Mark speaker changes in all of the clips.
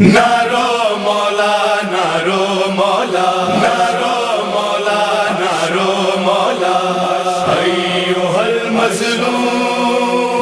Speaker 1: نارو مولا نارو مولا نارو مولا نارو مولا ایھا المظلوم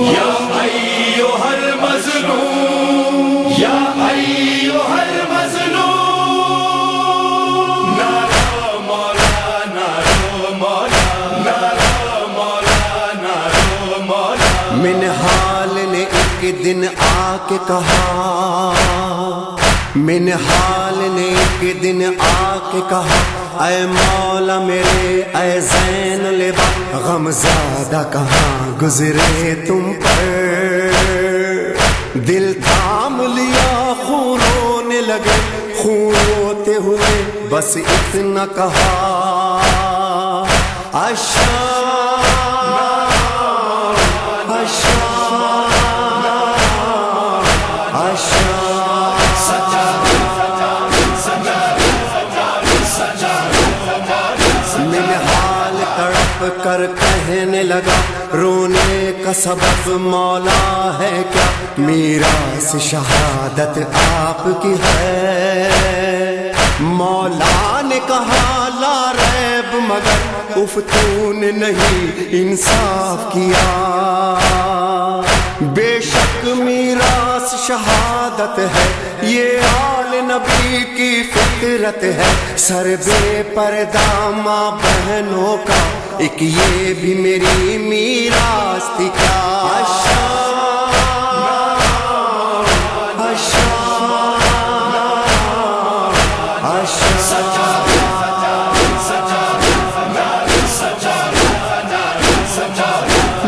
Speaker 1: یا ایھا المظلوم یا ایھا المظلوم نارو مولا نارو مولا نارو مولا نارو مولا
Speaker 2: منہال نے ایک دن آ کے کہا، منہال نے ایک دن آ کے کہا، اے مولا میرے اے زین لبا، غم زادہ کہاں گزرے تم پر، دل تھام لیا خون رونے لگے، خون روتے ہوئے بس اتنا کہا، منہال تڑپ کر کہنے لگا، رونے کا سبب مولا ہے کیا، میراث شہادت آپ کی ہے، مولا نے کہا لا ریب مگر اف تو نے نہیں انصاف کیا، بے شک میراث شہادت ہے، یہ آل نبی کی فطرت ہے، سر بے پردہ ماں بہنوں کا ایک یہ بھی میری میراث تھی کیا،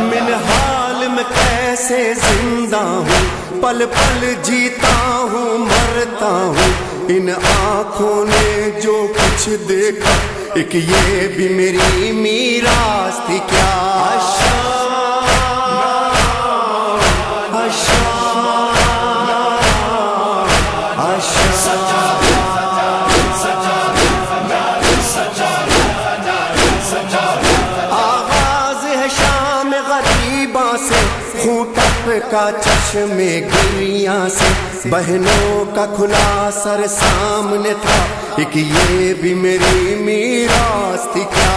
Speaker 2: منہال میں کیسے زندہ ہوں، پل پل جیتا ہوں مرتا ہوں، ان آنکھوں نے جو کچھ دیکھا ایک یہ بھی میری میراث تھی کیا، آغاز ہے شام غریباں سے، خون ٹپ کا چشم گریاں سے، بہنوں کا کھلا سر سامنے تھا، ایک یہ بھی میری میراث تھی کیا،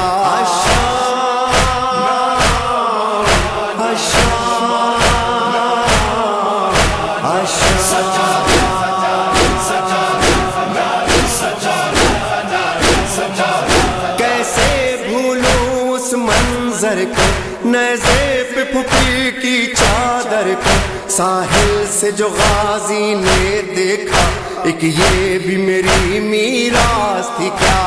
Speaker 2: کیسے بھولوں اس منظر کو، نیزے پہ پھپھی کی چادر کو، ساحل سے جو غازی نے دیکھا ایک یہ بھی میری میراث تھی کیا،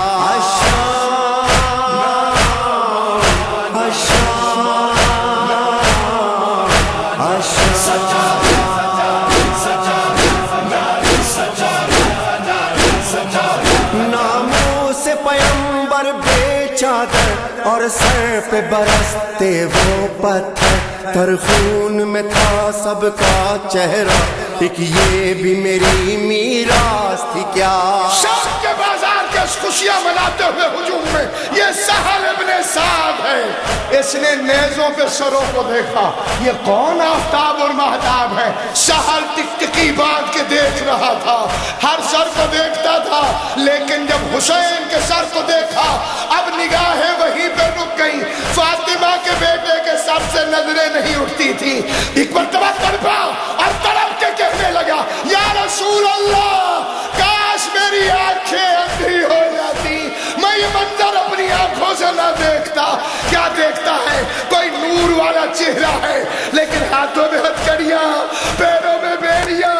Speaker 2: ناموں سے پیمبر بے چادر اور سر پہ برستے وہ پتھر، تر خون میں تھا سب کا چہرہ ایک یہ بھی میری میراث تھی کیا،
Speaker 3: شام کے بازار کے خوشیاں مناتے ہوئے ہجوم میں یہ سہل ابن سعد ہے، اس نے نیزوں پہ سروں کو دیکھا، یہ کون آفتاب اور مہتاب ہے، سہل ٹکٹکی باندھ کے دیکھ رہا تھا، ہر سر کو دیکھتا تھا، لیکن جب حسین کے سر کو دیکھا اب نگاہیں وہیں پہ رک گئیں، فاطمہ کے بیٹے کے سر سے نظریں نہیں اٹھتی تھی، ایک مرتبہ تڑپا اور تڑپ کے کہنے لگا، یا رسول اللہ کاش میری آنکھیں اندھی ہو جاتی، میں یہ منظر اپنی آنکھوں سے نہ دیکھتا، کیا دیکھتا ہے، کوئی نور والا چہرہ ہے، لیکن ہاتھوں میں ہتھکڑیاں، پیروں میں بیڑیاں،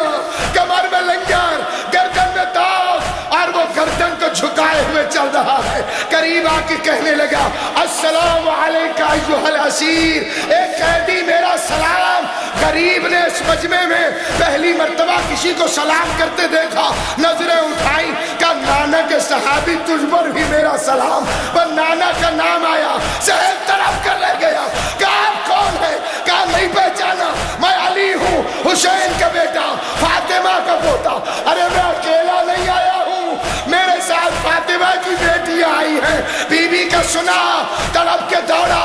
Speaker 3: کمر میں لنگر، گردن میں تاج، اور وہ گردن کو جھکائے ہوئے چل رہا ہے، قریب آ کے کہنے لگا، السلام علیکہ ایھا الاسیر، ایک قیدی میرا سلام، غریب نے اس مجمع میں پہلی مرتبہ کسی کو سلام کرتے دیکھا، نظریں اٹھائی، کہا نانا کے صحابی تجھ پر بھی میرا سلام، پر نانا کا نام آیا، سہل طرف کر لے گیا، کہا آپ کون ہے، کہا نہیں پہچانا، میں علی ہوں، حسین کا بیٹا، فاطمہ کا پوتا، ارے میں اکیلا نہیں آیا ہوں، میرے ساتھ فاطمہ کی بیٹیاں آئی ہیں، بی بی کا سنا، طلب کے دوڑا،